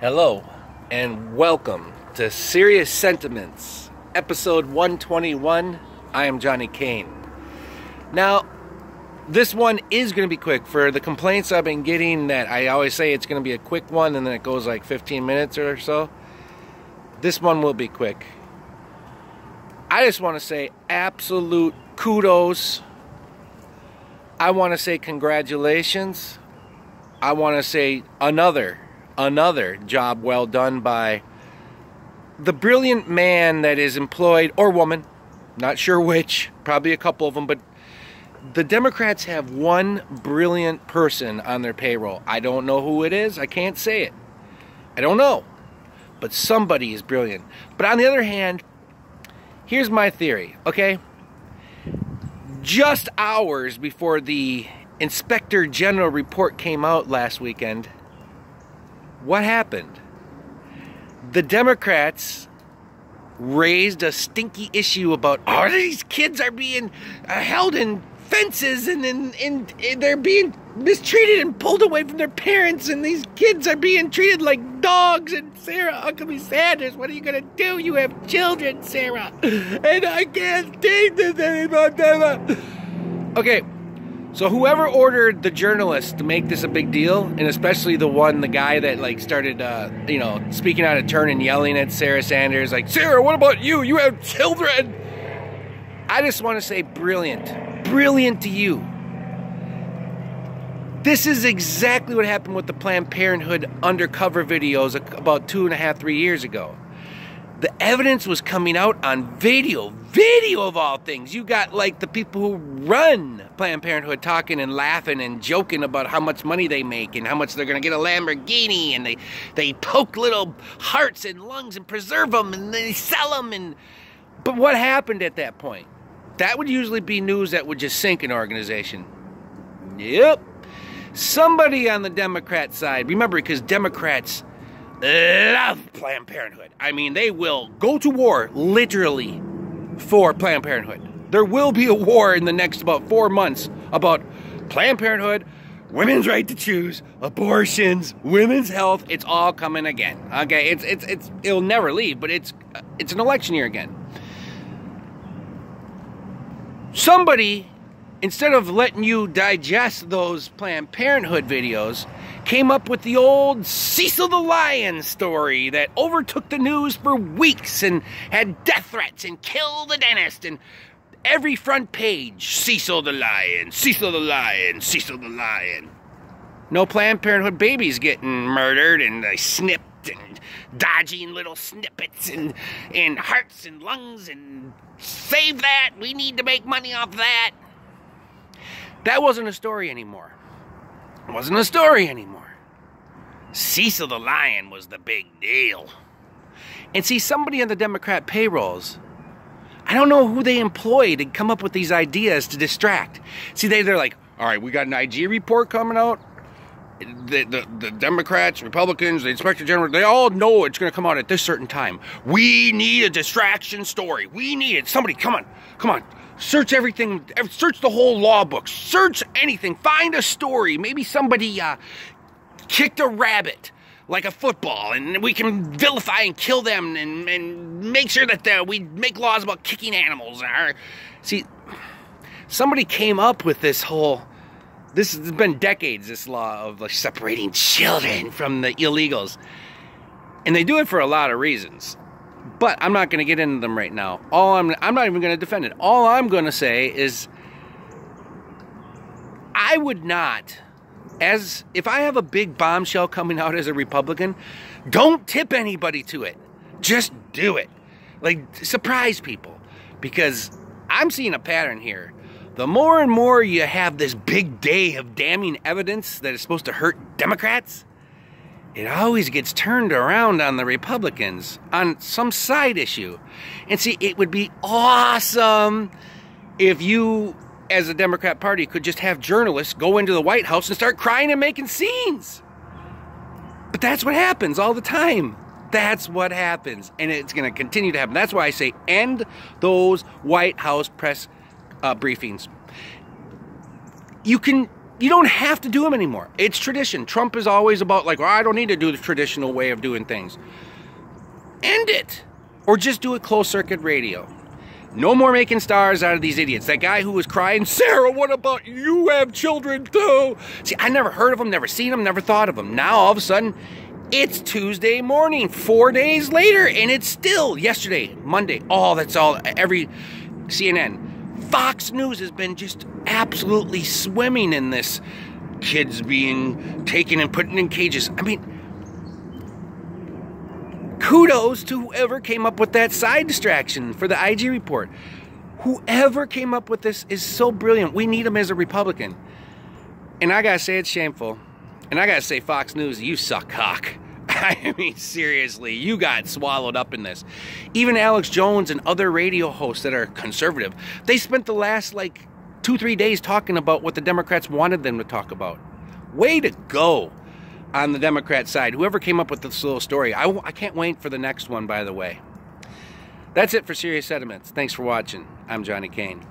Hello, and welcome to Serious Sentiments, episode 121. I am Johnny Kane. Now, this one is going to be quick. For the complaints I've been getting that I always say it's going to be a quick one and then it goes like 15 minutes or so, this one will be quick. I just want to say absolute kudos. I want to say congratulations. I want to say another job well done by the brilliant man that is employed, or woman, not sure which, probably a couple of them, but the Democrats have one brilliant person on their payroll. I don't know who it is. I can't say it. I don't know. But somebody is brilliant. But on the other hand, here's my theory, okay? Just hours before the Inspector General report came out last weekend, what happened? The Democrats raised a stinky issue about all these kids are being held in fences and they're being mistreated and pulled away from their parents, and these kids are being treated like dogs. And Sarah Huckabee Sanders, what are you gonna do? You have children, Sarah, and I can't take this anymore. Okay. So whoever ordered the journalists to make this a big deal, and especially the guy that like started, speaking out of turn and yelling at Sarah Sanders, like, Sarah, what about you? You have children. I just want to say brilliant. Brilliant to you. This is exactly what happened with the Planned Parenthood undercover videos about 2.5, 3 years ago. The evidence was coming out on video of all things. You got like the people who run Planned Parenthood talking and laughing and joking about how much money they make and how much they're going to get a Lamborghini, and they poke little hearts and lungs and preserve them and they sell them. But what happened at that point? That would usually be news that would just sink an organization. Yep. Somebody on the Democrat side, remember, because Democrats love Planned Parenthood. I mean, they will go to war, literally, for Planned Parenthood. There will be a war in the next about 4 months about Planned Parenthood, women's right to choose, abortions, women's health. It's all coming again. Okay, it'll never leave, but it's an election year again. Somebody, instead of letting you digest those Planned Parenthood videos, came up with the old Cecil the Lion story that overtook the news for weeks and had death threats and kill the dentist, and every front page, Cecil the Lion, Cecil the Lion, Cecil the Lion. No Planned Parenthood babies getting murdered and they snipped and dodging little snippets and hearts and lungs, and save that, we need to make money off that. That wasn't a story anymore. It wasn't a story anymore. Cecil the Lion was the big deal. And see, somebody on the Democrat payrolls, I don't know who they employ to come up with these ideas to distract. See, they're like, all right, we got an IG report coming out. The Democrats, Republicans, the Inspector General, they all know it's going to come out at this certain time. We need a distraction story. We need it. Somebody, come on. Search everything, search the whole law book, search anything, find a story. Maybe somebody kicked a rabbit like a football, and we can vilify and kill them and make sure that we make laws about kicking animals. See, somebody came up with this has been decades, this law of like separating children from the illegals. And they do it for a lot of reasons. But I'm not going to get into them right now. I'm not even going to defend it. All I'm going to say is I would not, if I have a big bombshell coming out as a Republican, don't tip anybody to it. Just do it. Like, surprise people. Because I'm seeing a pattern here. The more and more you have this big day of damning evidence that is supposed to hurt Democrats, it always gets turned around on the Republicans on some side issue. And see, it would be awesome if you, as a Democrat Party, could just have journalists go into the White House and start crying and making scenes. But that's what happens all the time. That's what happens. And it's going to continue to happen. That's why I say end those White House press briefings. You can You don't have to do them anymore. It's tradition. Trump is always about like, well, I don't need to do the traditional way of doing things. End it. Or just do it closed circuit radio. No more making stars out of these idiots. That guy who was crying, Sarah, what about you have children too? See, I never heard of him, never seen him, never thought of him. Now all of a sudden, it's Tuesday morning, 4 days later, and it's still yesterday, Monday. Oh, that's all, every CNN. Fox News has been just absolutely swimming in this. Kids being taken and put in cages. I mean, kudos to whoever came up with that side distraction for the IG report. Whoever came up with this is so brilliant. We need him as a Republican. And I gotta say, it's shameful. And I gotta say, Fox News, you suck cock. I mean, seriously, you got swallowed up in this. Even Alex Jones and other radio hosts that are conservative, they spent the last, like, 2-3 days talking about what the Democrats wanted them to talk about. Way to go on the Democrat side. Whoever came up with this little story. I can't wait for the next one, by the way. That's it for Serious Sentiments. Thanks for watching. I'm Johnny Kane.